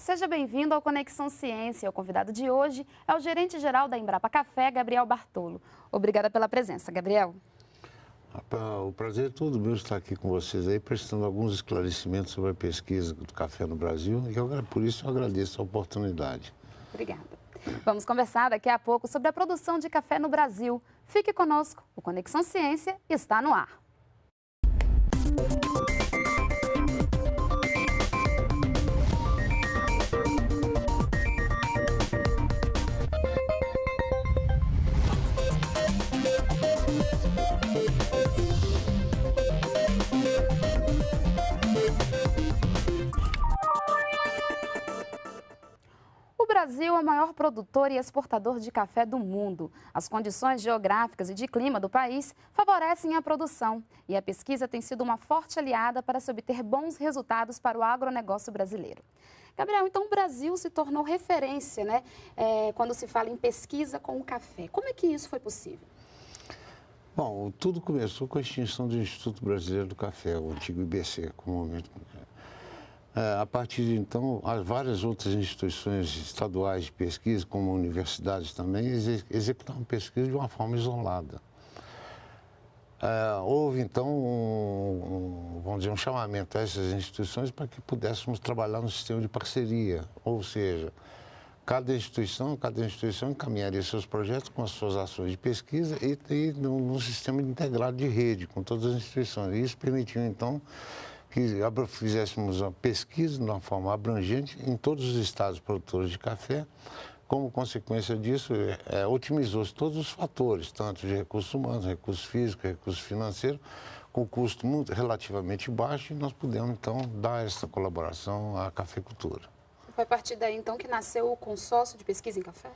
Seja bem-vindo ao Conexão Ciência. O convidado de hoje é o gerente-geral da Embrapa Café, Gabriel Bartolo. Obrigada pela presença, Gabriel. O prazer é todo meu estar aqui com vocês aí, prestando alguns esclarecimentos sobre a pesquisa do café no Brasil e por isso eu agradeço a oportunidade. Obrigada. Vamos conversar daqui a pouco sobre a produção de café no Brasil. Fique conosco, o Conexão Ciência está no ar. O Brasil é o maior produtor e exportador de café do mundo. As condições geográficas e de clima do país favorecem a produção e a pesquisa tem sido uma forte aliada para se obter bons resultados para o agronegócio brasileiro. Gabriel, então o Brasil se tornou referência, né, quando se fala em pesquisa com o café. Como é que isso foi possível? Bom, tudo começou com a extinção do Instituto Brasileiro do Café, o antigo IBC, comumente. A partir de então, várias outras instituições estaduais de pesquisa, como universidades também, executavam pesquisa de uma forma isolada. Houve então, vamos dizer, um chamamento a essas instituições para que pudéssemos trabalhar no sistema de parceria, ou seja, cada instituição encaminharia seus projetos com as suas ações de pesquisa e num sistema integrado de rede com todas as instituições. E isso permitiu então que fizéssemos uma pesquisa de uma forma abrangente em todos os estados produtores de café. Como consequência disso, otimizou-se todos os fatores, tanto de recursos humanos, recursos físicos, recursos financeiros, com custo relativamente baixo, e nós pudemos, então, dar essa colaboração à cafeicultura. Foi a partir daí, então, que nasceu o consórcio de pesquisa em café?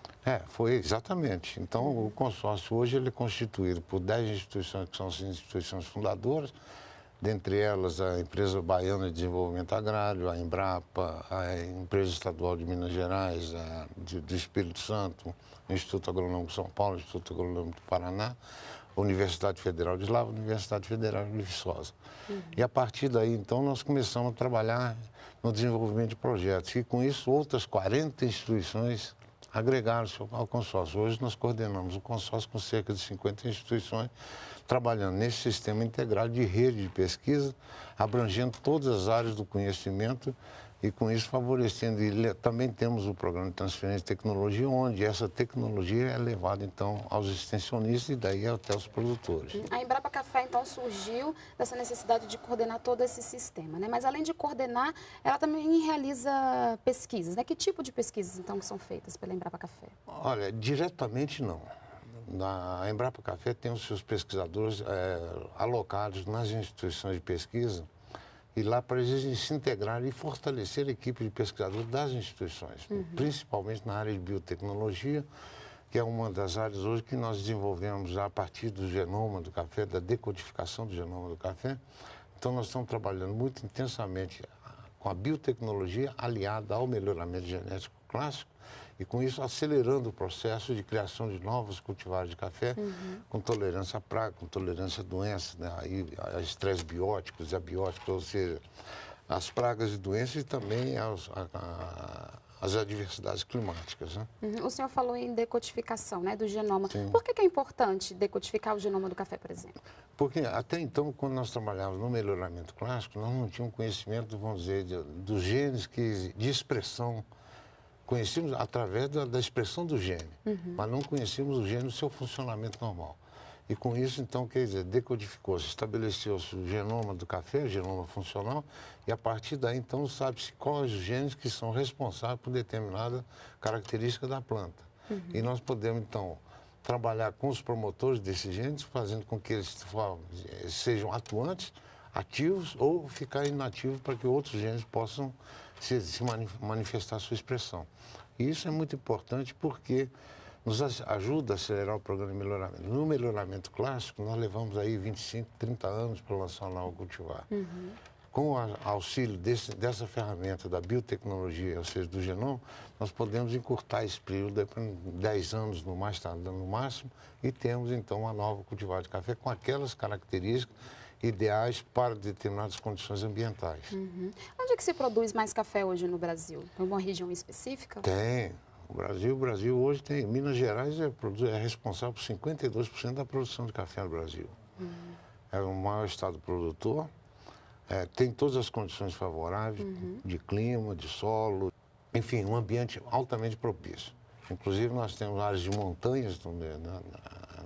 Foi exatamente. Então, o consórcio hoje ele é constituído por 10 instituições que são as instituições fundadoras, dentre elas a Empresa Baiana de Desenvolvimento Agrário, a Embrapa, a Empresa Estadual de Minas Gerais, do Espírito Santo, o Instituto Agronômico de São Paulo, o Instituto Agronômico do Paraná, a Universidade Federal de Lavras, a Universidade Federal de Viçosa. E a partir daí, então, nós começamos a trabalhar no desenvolvimento de projetos. E com isso, outras 40 instituições agregaram-se ao consórcio. Hoje nós coordenamos o consórcio com cerca de 50 instituições, trabalhando nesse sistema integrado de rede de pesquisa, abrangendo todas as áreas do conhecimento e com isso favorecendo. E também temos o programa de transferência de tecnologia, onde essa tecnologia é levada então aos extensionistas e daí até os produtores. A Embrapa Café então surgiu dessa necessidade de coordenar todo esse sistema, né? Mas além de coordenar, ela também realiza pesquisas, né? Que tipo de pesquisas então que são feitas pela Embrapa Café? Olha, diretamente não. A Embrapa Café tem os seus pesquisadores alocados nas instituições de pesquisa e lá para eles se integrarem e fortalecer a equipe de pesquisadores das instituições, principalmente na área de biotecnologia, que é uma das áreas hoje que nós desenvolvemos a partir do genoma do café, da decodificação do genoma do café. Então, nós estamos trabalhando muito intensamente com a biotecnologia aliada ao melhoramento genético clássico, e com isso acelerando o processo de criação de novos cultivares de café com tolerância à praga, com tolerância a doenças, né? A estresse bióticos e abióticos, ou seja, as pragas e doenças e também as adversidades climáticas. Né? O senhor falou em decodificação, né, do genoma. Sim. Por que é importante decodificar o genoma do café, por exemplo? Porque até então, quando nós trabalhávamos no melhoramento clássico, nós não tínhamos conhecimento, vamos dizer, dos genes de expressão. Conhecíamos através da expressão do gene, mas não conhecíamos o gene no seu funcionamento normal. E com isso, então, quer dizer, decodificou-se, estabeleceu-se o genoma do café, o genoma funcional, e a partir daí, então, sabe-se quais os genes que são responsáveis por determinada característica da planta. E nós podemos, então, trabalhar com os promotores desses genes, fazendo com que eles sejam atuantes, ativos, ou ficar inativos para que outros genes possam se manifestar sua expressão. E isso é muito importante porque nos ajuda a acelerar o programa de melhoramento. No melhoramento clássico, nós levamos aí 25, 30 anos para lançar um novo cultivar. Com o auxílio dessa ferramenta da biotecnologia, ou seja, do genoma, nós podemos encurtar esse período para 10 anos no máximo, e temos então uma nova cultivar de café com aquelas características ideais para determinadas condições ambientais. Onde é que se produz mais café hoje no Brasil? Tem uma região específica? Tem. O Brasil hoje tem. Minas Gerais é responsável por 52% da produção de café no Brasil. É o maior estado produtor, tem todas as condições favoráveis de clima, de solo, enfim, um ambiente altamente propício. Inclusive, nós temos áreas de montanhas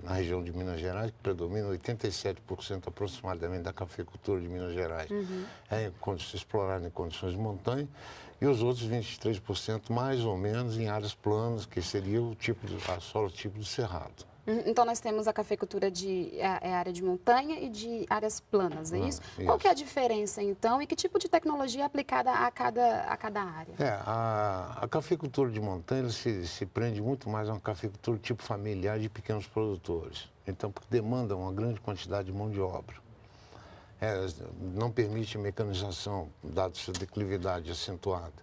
na região de Minas Gerais, que predomina 87% aproximadamente da cafeicultura de Minas Gerais. Explorada em condições de montanha, e os outros 23% mais ou menos em áreas planas, que seria o tipo de solo tipo de cerrado. Então, nós temos a cafeicultura de área de montanha e de áreas planas, é isso? Qual que é a diferença, então, e que tipo de tecnologia é aplicada a cada área? A cafeicultura de montanha se prende muito mais a uma cafeicultura tipo familiar de pequenos produtores. Então, porque demanda uma grande quantidade de mão de obra. Não permite mecanização, dada sua declividade acentuada.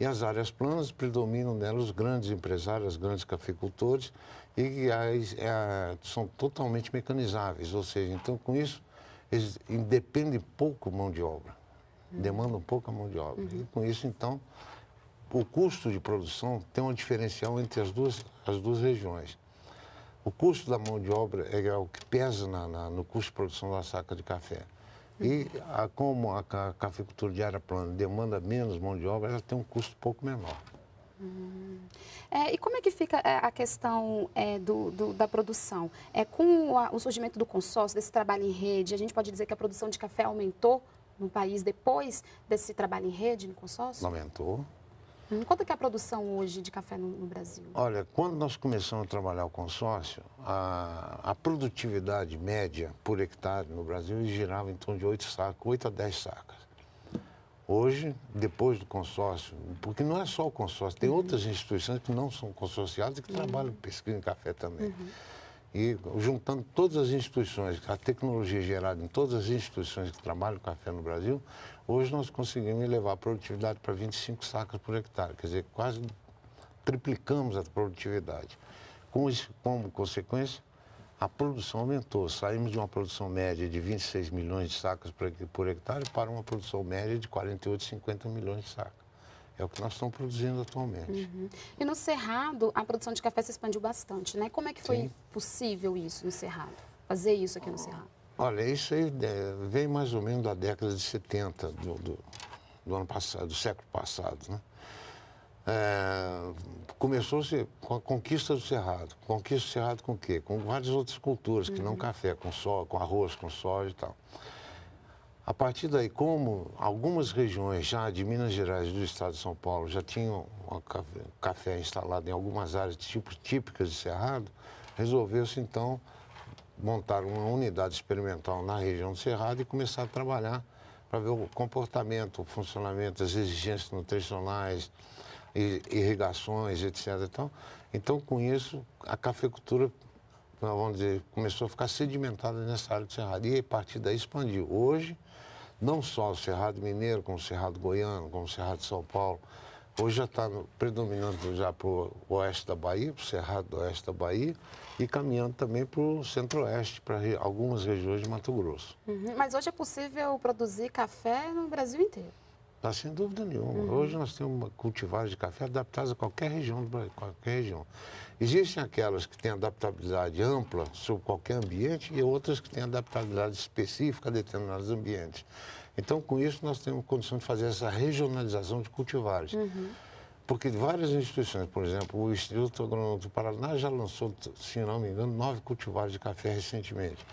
E as áreas planas predominam nelas os grandes empresários, os grandes cafeicultores, e são totalmente mecanizáveis, ou seja, então com isso eles dependem pouco mão de obra, demandam pouca mão de obra. E com isso, então, o custo de produção tem um diferencial entre as duas regiões. O custo da mão de obra é o que pesa no custo de produção da saca de café. E como a cafeicultura de área plana demanda menos mão de obra, ela tem um custo um pouco menor. E como é que fica a questão da produção? Com o surgimento do consórcio, desse trabalho em rede, a gente pode dizer que a produção de café aumentou no país depois desse trabalho em rede, no consórcio? Aumentou. Quanto que é a produção hoje de café no Brasil? Olha, quando nós começamos a trabalhar o consórcio, a produtividade média por hectare no Brasil girava em torno de 8 a 10 sacas. Hoje, depois do consórcio, porque não é só o consórcio, tem outras instituições que não são consorciadas e que trabalham pesquisa em café também. E juntando todas as instituições, a tecnologia gerada em todas as instituições que trabalham com café no Brasil, hoje nós conseguimos elevar a produtividade para 25 sacas por hectare, quer dizer, quase triplicamos a produtividade. Como consequência, a produção aumentou. Saímos de uma produção média de 26 milhões de sacas por hectare para uma produção média de 48, 50 milhões de sacas. É o que nós estamos produzindo atualmente. E no Cerrado, a produção de café se expandiu bastante, né? Como é que foi possível isso no Cerrado? Fazer isso aqui no Cerrado? Olha, isso aí vem mais ou menos da década de 70 do ano passado, do século passado, né? Começou-se com a conquista do Cerrado. Conquista do Cerrado com o quê? Com várias outras culturas, que não café, com arroz, com soja e tal. A partir daí, como algumas regiões já de Minas Gerais e do estado de São Paulo já tinham café instalado em algumas áreas típicas de Cerrado, resolveu-se então montar uma unidade experimental na região do Cerrado e começar a trabalhar para ver o comportamento, o funcionamento, as exigências nutricionais, irrigações, etc. Então, com isso, a cafeicultura, vamos dizer, começou a ficar sedimentada nessa área do Cerrado e a partir daí expandiu. Hoje, não só o Cerrado Mineiro, como o Cerrado Goiano, como o Cerrado de São Paulo, hoje já está predominando já para o oeste da Bahia, para o Cerrado do oeste da Bahia, e caminhando também para o centro-oeste, para algumas regiões de Mato Grosso. Mas hoje é possível produzir café no Brasil inteiro? Tá, sem dúvida nenhuma. Hoje nós temos cultivares de café adaptados a qualquer região do Brasil, qualquer região. Existem aquelas que têm adaptabilidade ampla sobre qualquer ambiente e outras que têm adaptabilidade específica a determinados ambientes. Então, com isso, nós temos condição de fazer essa regionalização de cultivares. Porque várias instituições, por exemplo, o Instituto Agronômico do Paraná já lançou, se não me engano, 9 cultivares de café recentemente.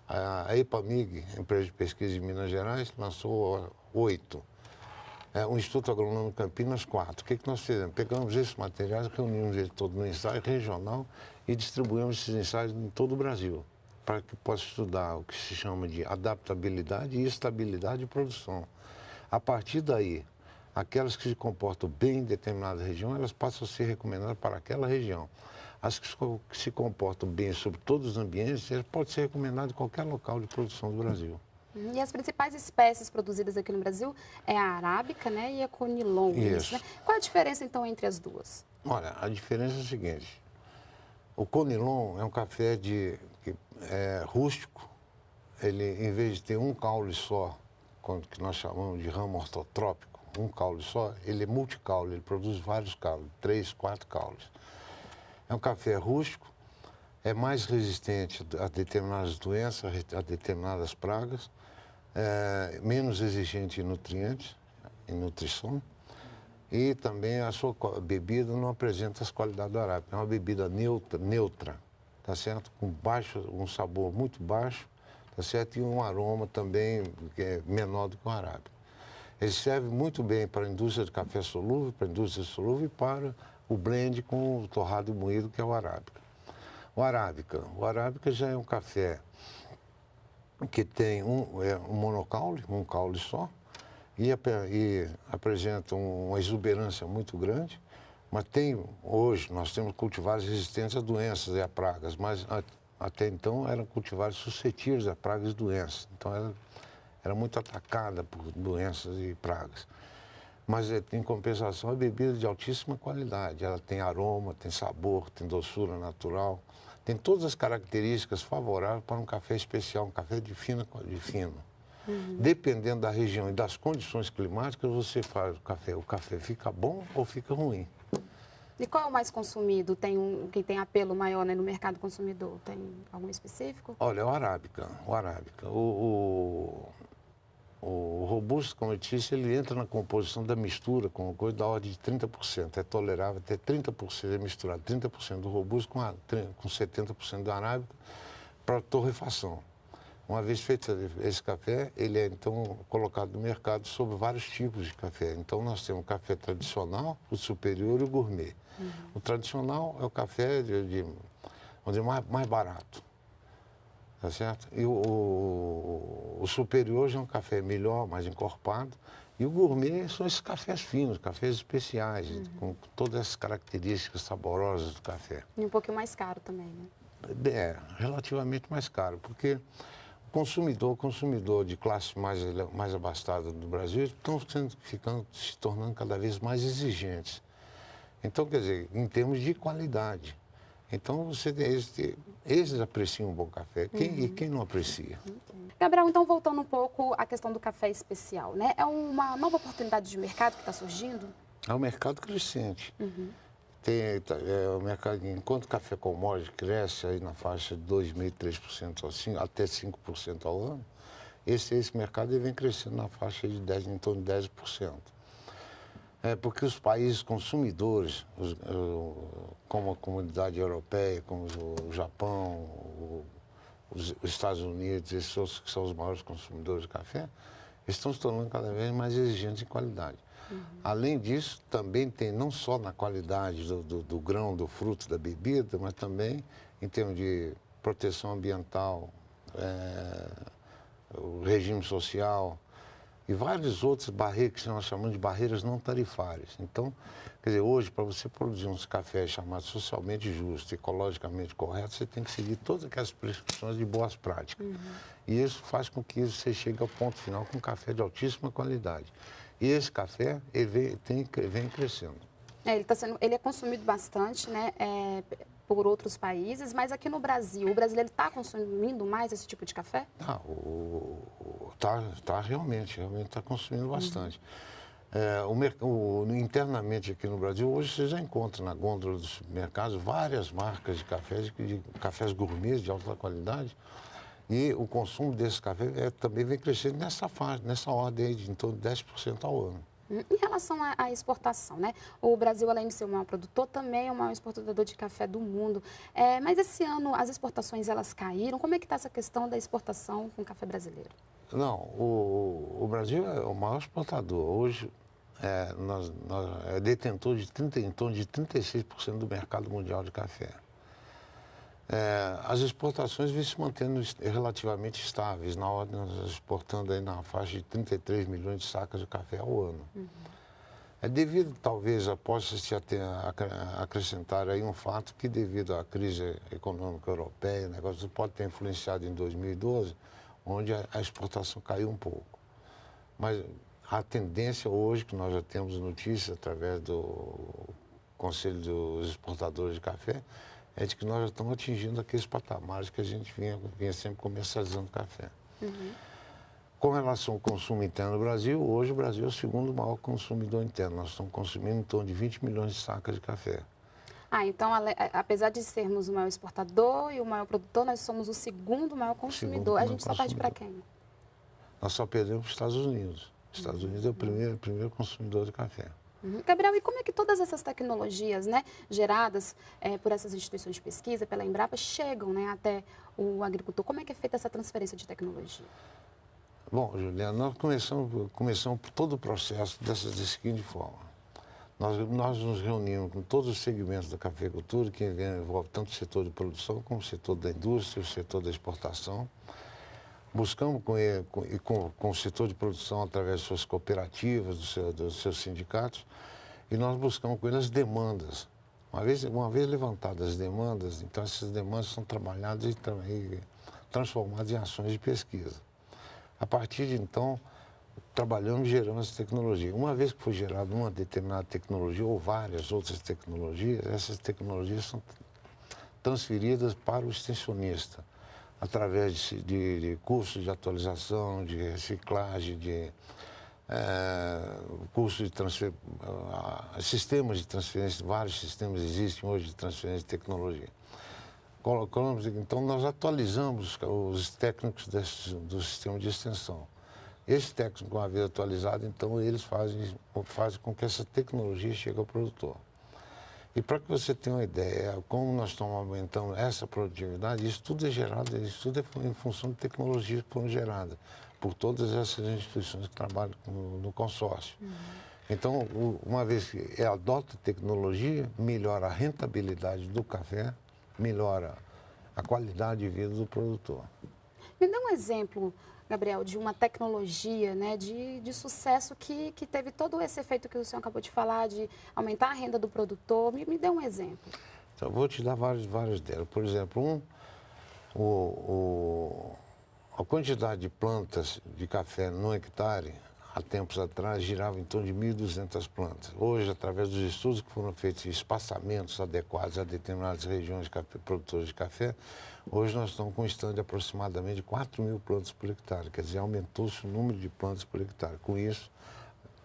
A EPAMIG, empresa de pesquisa de Minas Gerais, lançou 8. O Instituto Agronômico de Campinas, 4. O que nós fizemos? Pegamos esses materiais, reunimos eles todos no ensaio regional e distribuímos esses ensaios em todo o Brasil, para que possa estudar o que se chama de adaptabilidade e estabilidade de produção. A partir daí, aquelas que se comportam bem em determinada região, elas passam a ser recomendadas para aquela região. As que se comportam bem sobre todos os ambientes, elas podem ser recomendadas em qualquer local de produção do Brasil. E as principais espécies produzidas aqui no Brasil é a arábica, né, e a conilon. Isso. Né? Qual a diferença, então, entre as duas? Olha, a diferença é a seguinte. O conilon é um café rústico, ele, em vez de ter um caule só, que nós chamamos de ramo ortotrópico, um caule só, ele é multicaule, ele produz vários caules, 3, 4 caules. É um café rústico, é mais resistente a determinadas doenças, a determinadas pragas, menos exigente em nutrientes, em nutrição, e também a sua bebida não apresenta as qualidades do arábica. É uma bebida neutra, tá certo? Com um sabor muito baixo, tá certo? E um aroma também que é menor do que o arábica. Ele serve muito bem para a indústria de café solúvel, para a indústria solúvel e para o blend com o torrado e moído, que é o arábica. O arábica já é um café que tem um monocaule, um caule só, e apresenta uma exuberância muito grande, mas hoje nós temos cultivares resistentes a doenças e a pragas, mas até então eram cultivares suscetíveis a pragas e doenças, então era muito atacada por doenças e pragas. Mas, em compensação, é bebida de altíssima qualidade. Ela tem aroma, tem sabor, tem doçura natural, tem todas as características favoráveis para um café especial, um café de fino. Uhum. Dependendo da região e das condições climáticas, você faz o café fica bom ou fica ruim. E qual é o mais consumido? Quem tem apelo maior, né, no mercado consumidor? Tem algum específico? Olha, o arábica. O robusto, como eu disse, ele entra na composição da mistura com coisa da ordem de 30%. É tolerável até 30%, é misturado 30% do robusto com 70% do arábica para torrefação. Uma vez feito esse café, ele é então colocado no mercado sobre vários tipos de café. Então nós temos o café tradicional, o superior e o gourmet. Uhum. O tradicional é o café onde é mais barato, tá certo? E o superior já é um café melhor, mais encorpado. E o gourmet são esses cafés finos, cafés especiais, com todas as características saborosas do café. E um pouquinho mais caro também, né? É, relativamente mais caro, porque o consumidor de classe mais abastada do Brasil estão se tornando cada vez mais exigentes. Então, quer dizer, em termos de qualidade. Então, eles apreciam um bom café. E quem não aprecia? Gabriel, então, voltando um pouco à questão do café especial, né? É uma nova oportunidade de mercado que está surgindo? É um mercado crescente. O mercado, enquanto o café commodity cresce aí na faixa de 2,5%, 3% assim, até 5% ao ano, esse mercado ele vem crescendo na faixa de em torno de 10%. Porque os países consumidores, como a comunidade europeia, como o Japão, os Estados Unidos, esses que são os maiores consumidores de café, estão se tornando cada vez mais exigentes em qualidade. Além disso, também tem não só na qualidade do grão, do fruto, da bebida, mas também em termos de proteção ambiental, o regime social e várias outras barreiras que nós chamamos de barreiras não tarifárias. Então, quer dizer, hoje, para você produzir uns cafés chamados socialmente justos, ecologicamente corretos, você tem que seguir todas aquelas prescrições de boas práticas. E isso faz com que você chegue ao ponto final com um café de altíssima qualidade. E esse café, ele vem crescendo. Ele é consumido bastante, né, por outros países, mas aqui no Brasil, o brasileiro está consumindo mais esse tipo de café? Realmente está consumindo bastante. Internamente aqui no Brasil, hoje você já encontra na gôndola dos supermercados várias marcas de cafés gourmets de alta qualidade. E o consumo desse café também vem crescendo nessa ordem aí de em torno de 10% ao ano. Em relação à exportação, né? O Brasil, além de ser o maior produtor, também é o maior exportador de café do mundo. Mas esse ano as exportações elas caíram. Como é que está essa questão da exportação com café brasileiro? Não, o Brasil é o maior exportador. Hoje é detentor em torno de 36% do mercado mundial de café. As exportações vêm se mantendo relativamente estáveis. Na ordem, nós exportando aí na faixa de 33 milhões de sacas de café ao ano. É devido, talvez, possa se acrescentar aí um fato que, devido à crise econômica europeia, o negócio pode ter influenciado em 2012, onde a exportação caiu um pouco. Mas a tendência hoje, que nós já temos notícias através do Conselho dos Exportadores de Café, é de que nós já estamos atingindo aqueles patamares que a gente vinha sempre comercializando café. Com relação ao consumo interno do Brasil, hoje o Brasil é o segundo maior consumidor interno. Nós estamos consumindo em torno de 20 milhões de sacas de café. Então, apesar de sermos o maior exportador e o maior produtor, nós somos o segundo maior consumidor. A gente só perde para quem? Nós só perdemos para os Estados Unidos. Os Estados Unidos é o primeiro consumidor de café. Gabriel, e como é que todas essas tecnologias, né, geradas por essas instituições de pesquisa, pela Embrapa, chegam, né, até o agricultor? Como é que é feita essa transferência de tecnologia? Bom, Juliana, nós começamos todo o processo da seguinte forma. Nós nos reunimos com todos os segmentos da cafeicultura, que envolve tanto o setor de produção como o setor da indústria, o setor da exportação. Buscamos com o setor de produção, através de suas cooperativas, dos seus sindicatos, e nós buscamos com eles as demandas. Uma vez levantadas as demandas, então essas demandas são trabalhadas e transformadas em ações de pesquisa. A partir de então, trabalhamos e geramos essa tecnologia. Uma vez que foi gerada uma determinada tecnologia ou várias outras tecnologias, essas tecnologias são transferidas para o extensionista, através de cursos de atualização, de reciclagem, de cursos de transferência, sistemas de transferência, vários sistemas existem hoje de transferência de tecnologia. Então, nós atualizamos os técnicos do sistema de extensão. Esses técnicos, uma vez atualizados, então, eles fazem com que essa tecnologia chegue ao produtor. E para que você tenha uma ideia, como nós estamos aumentando essa produtividade, isso tudo é gerado, isso tudo é em função de tecnologias que foram geradas por todas essas instituições que trabalham no consórcio. Então, uma vez que adota tecnologia, melhora a rentabilidade do café, melhora a qualidade de vida do produtor. Me dá um exemplo, Gabriel, de uma tecnologia, né, de sucesso que teve todo esse efeito que o senhor acabou de falar, de aumentar a renda do produtor. Me dê um exemplo. Então, eu vou te dar vários delas. Por exemplo, a quantidade de plantas de café no hectare, há tempos atrás, girava em torno de 1.200 plantas. Hoje, através dos estudos que foram feitos em espaçamentos adequados a determinadas regiões produtoras de café, hoje nós estamos com um stand de aproximadamente 4.000 plantas por hectare. Quer dizer, aumentou-se o número de plantas por hectare. Com isso,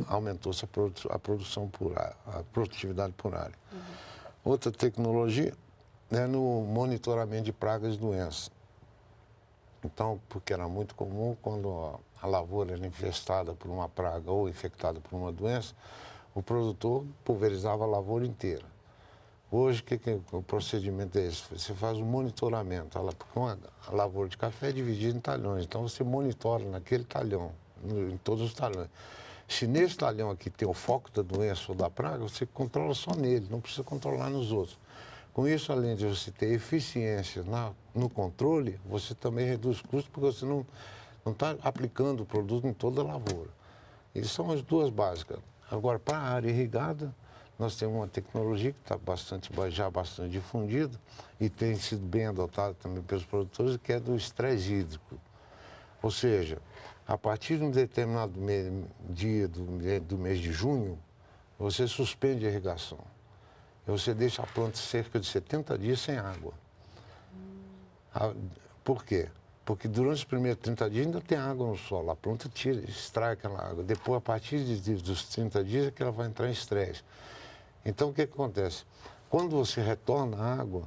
aumentou-se a produção por área, a produtividade por área. Outra tecnologia é no monitoramento de pragas e doenças. Então, porque era muito comum, quando a lavoura era infestada por uma praga ou infectada por uma doença, o produtor pulverizava a lavoura inteira. Hoje, o procedimento é esse? Você faz um monitoramento. A lavoura de café é dividida em talhões, então você monitora naquele talhão, em todos os talhões. Se nesse talhão aqui tem o foco da doença ou da praga, você controla só nele, não precisa controlar nos outros. Com isso, além de você ter eficiência no controle, você também reduz custos, porque você não está aplicando o produto em toda a lavoura. Essas são as duas básicas. Agora, para a área irrigada, nós temos uma tecnologia que está já bastante difundida e tem sido bem adotada também pelos produtores, que é do estresse hídrico. Ou seja, a partir de um determinado dia do mês de junho, você suspende a irrigação. Você deixa a planta cerca de 70 dias sem água. Por quê? Porque durante os primeiros 30 dias ainda tem água no solo. A planta extrai aquela água. Depois, a partir dos 30 dias, é que ela vai entrar em estresse. Então, o que acontece? Quando você retorna a água,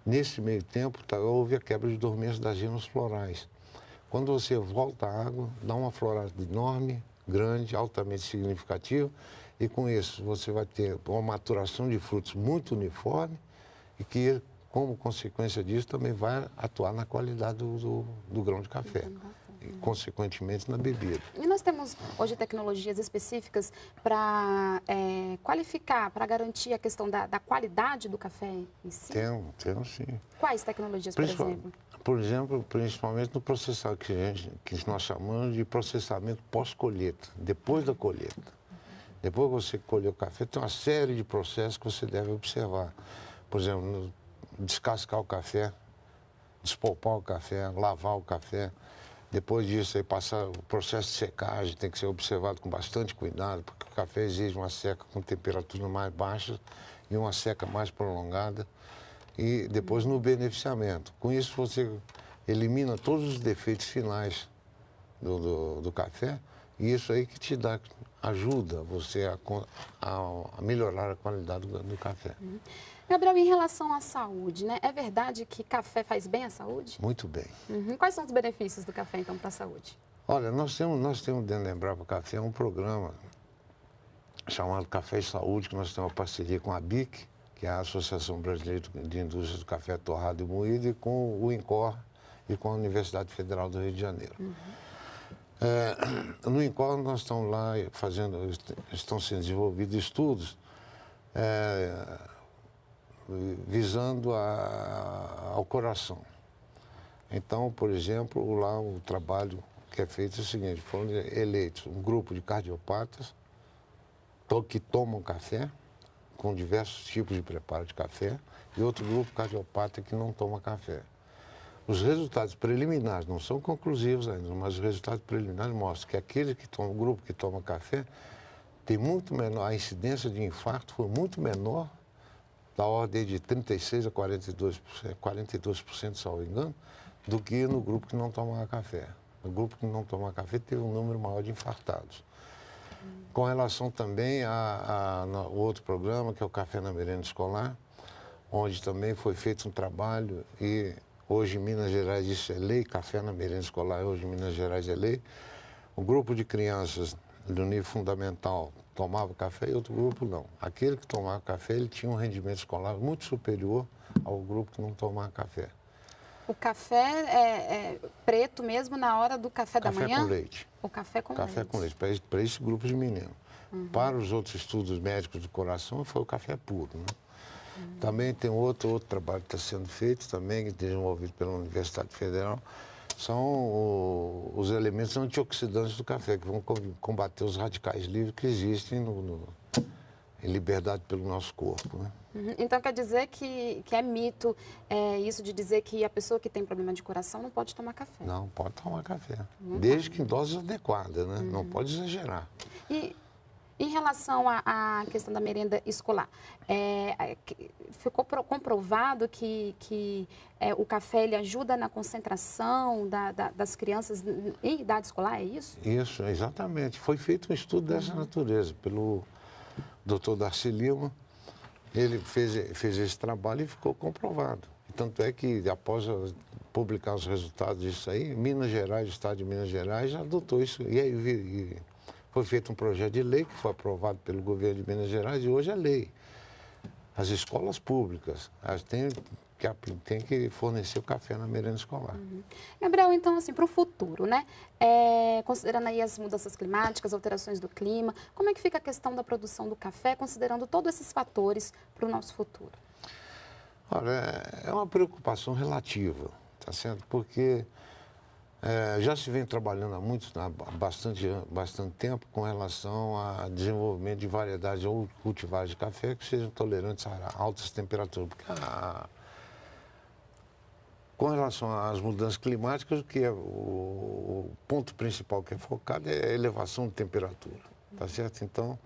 nesse meio tempo, houve a quebra de dormência das gemas florais. Quando você volta a água, dá uma florada enorme, grande, altamente significativa, e com isso você vai ter uma maturação de frutos muito uniforme e que, como consequência disso, também vai atuar na qualidade do grão de café. E, consequentemente, na bebida. E nós temos hoje tecnologias específicas para qualificar, para garantir a questão da qualidade do café em si? Temos sim. Quais tecnologias, por exemplo? Por exemplo, principalmente no processamento que nós chamamos de processamento pós-colheita, depois da colheita. Depois que você colheu o café, tem uma série de processos que você deve observar. Por exemplo, descascar o café, despolpar o café, lavar o café. Depois disso, aí passar o processo de secagem, tem que ser observado com bastante cuidado, porque o café exige uma seca com temperatura mais baixa e uma seca mais prolongada. E depois no beneficiamento. Com isso, você elimina todos os defeitos finais do café, e isso aí que te dá, ajuda você a melhorar a qualidade do café. Gabriel, em relação à saúde, né? É verdade que café faz bem à saúde? Muito bem. Quais são os benefícios do café, então, para a saúde? Olha, nós temos dentro da Embrapa Café um programa chamado Café e Saúde, que nós temos uma parceria com a ABIC, que é a Associação Brasileira de Indústria do Café Torrado e Moído, e com o INCOR e com a Universidade Federal do Rio de Janeiro. No INCOR nós estamos lá estão sendo desenvolvidos estudos visando ao coração. Então, por exemplo, lá o trabalho que é feito é o seguinte: foram eleitos um grupo de cardiopatas que tomam café, com diversos tipos de preparo de café, e outro grupo cardiopata que não toma café. Os resultados preliminares não são conclusivos ainda, mas os resultados preliminares mostram que o grupo que toma café tem muito menor, a incidência de infarto foi muito menor, da ordem de 36% a 42%, salvo engano, do que no grupo que não tomava café. O grupo que não tomava café teve um número maior de infartados. Com relação também ao outro programa, que é o Café na Merenda Escolar, onde também foi feito um trabalho, e hoje em Minas Gerais isso é lei, café na merenda escolar hoje em Minas Gerais é lei. Um grupo de crianças do nível fundamental tomava café e outro grupo não. Aquele que tomava café, ele tinha um rendimento escolar muito superior ao grupo que não tomava café. O café é preto mesmo na hora do café da manhã? Café com leite. O café com leite. Café com leite, para esse grupo de meninos. Para os outros estudos médicos do coração, foi o café puro, né? Também tem outro trabalho que está sendo feito, também desenvolvido pela Universidade Federal, são os elementos antioxidantes do café, que vão combater os radicais livres que existem em liberdade pelo nosso corpo, né? Então quer dizer que é mito isso de dizer que a pessoa que tem problema de coração não pode tomar café? Não, pode tomar café, desde que em doses adequadas, né? Não pode exagerar. E em relação à questão da merenda escolar, ficou comprovado que o café ele ajuda na concentração das crianças em idade escolar, é isso? Isso, exatamente. Foi feito um estudo dessa natureza pelo Dr. Darcy Lima. Ele fez esse trabalho e ficou comprovado. Tanto é que, após publicar os resultados disso aí, Minas Gerais, o estado de Minas Gerais, já adotou isso. E aí foi feito um projeto de lei que foi aprovado pelo governo de Minas Gerais e hoje é lei. As escolas públicas têm que fornecer o café na merenda escolar. Gabriel, então, assim, para o futuro, né? Considerando aí as mudanças climáticas, alterações do clima, como é que fica a questão da produção do café, considerando todos esses fatores para o nosso futuro? Olha, é uma preocupação relativa, tá certo? Porque já se vem trabalhando há bastante tempo com relação ao desenvolvimento de variedades ou cultivares de café que sejam tolerantes a altas temperaturas. Porque com relação às mudanças climáticas, o ponto principal que é focado é a elevação de temperatura, tá certo? Então,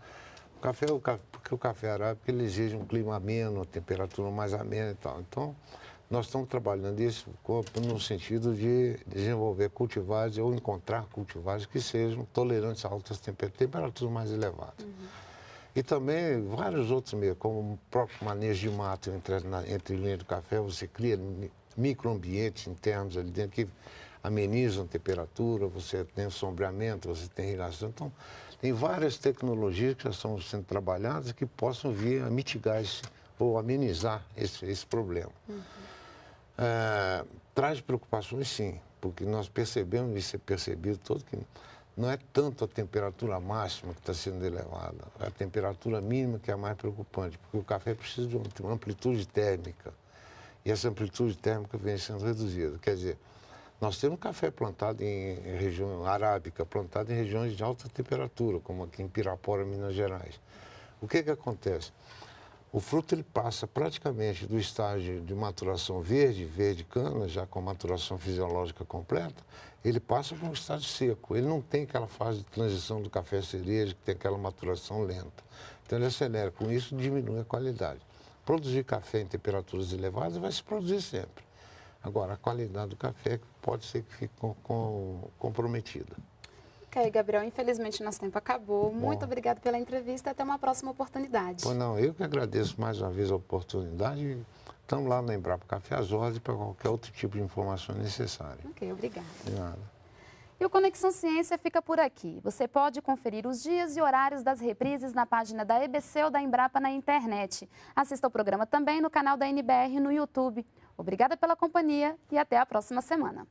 porque o café arábica ele exige um clima ameno, uma temperatura mais amena e tal. Então, nós estamos trabalhando isso no sentido de desenvolver cultivares ou encontrar cultivares que sejam tolerantes a altas temperaturas mais elevadas. E também vários outros meios, como o próprio manejo de mato entre linha do café, você cria microambientes internos ali dentro que amenizam a temperatura, você tem o sombreamento, você tem irrigação. Então, tem várias tecnologias que já estão sendo trabalhadas que possam vir a mitigar ou amenizar esse problema. Traz preocupações, sim, porque nós percebemos, isso é percebido todo, que não é tanto a temperatura máxima que está sendo elevada, é a temperatura mínima que é a mais preocupante, porque o café precisa de uma amplitude térmica, e essa amplitude térmica vem sendo reduzida. Quer dizer, nós temos café plantado em região arábica, plantado em regiões de alta temperatura, como aqui em Pirapora, Minas Gerais. O que acontece? O fruto ele passa praticamente do estágio de maturação verde cana, já com a maturação fisiológica completa, ele passa para um estágio seco. Ele não tem aquela fase de transição do café cereja, que tem aquela maturação lenta. Então ele acelera, com isso diminui a qualidade. Produzir café em temperaturas elevadas vai se produzir sempre. Agora, a qualidade do café pode ser que fique comprometida. Ok, Gabriel, infelizmente nosso tempo acabou. Muito Bom. obrigada pela entrevista e até uma próxima oportunidade. Pois não, eu que agradeço mais uma vez a oportunidade. Estamos lá no Embrapa Café às ordens para qualquer outro tipo de informação necessária. Ok, obrigada. De nada. E o Conexão Ciência fica por aqui. Você pode conferir os dias e horários das reprises na página da EBC ou da Embrapa na internet. Assista ao programa também no canal da NBR no YouTube. Obrigada pela companhia e até a próxima semana.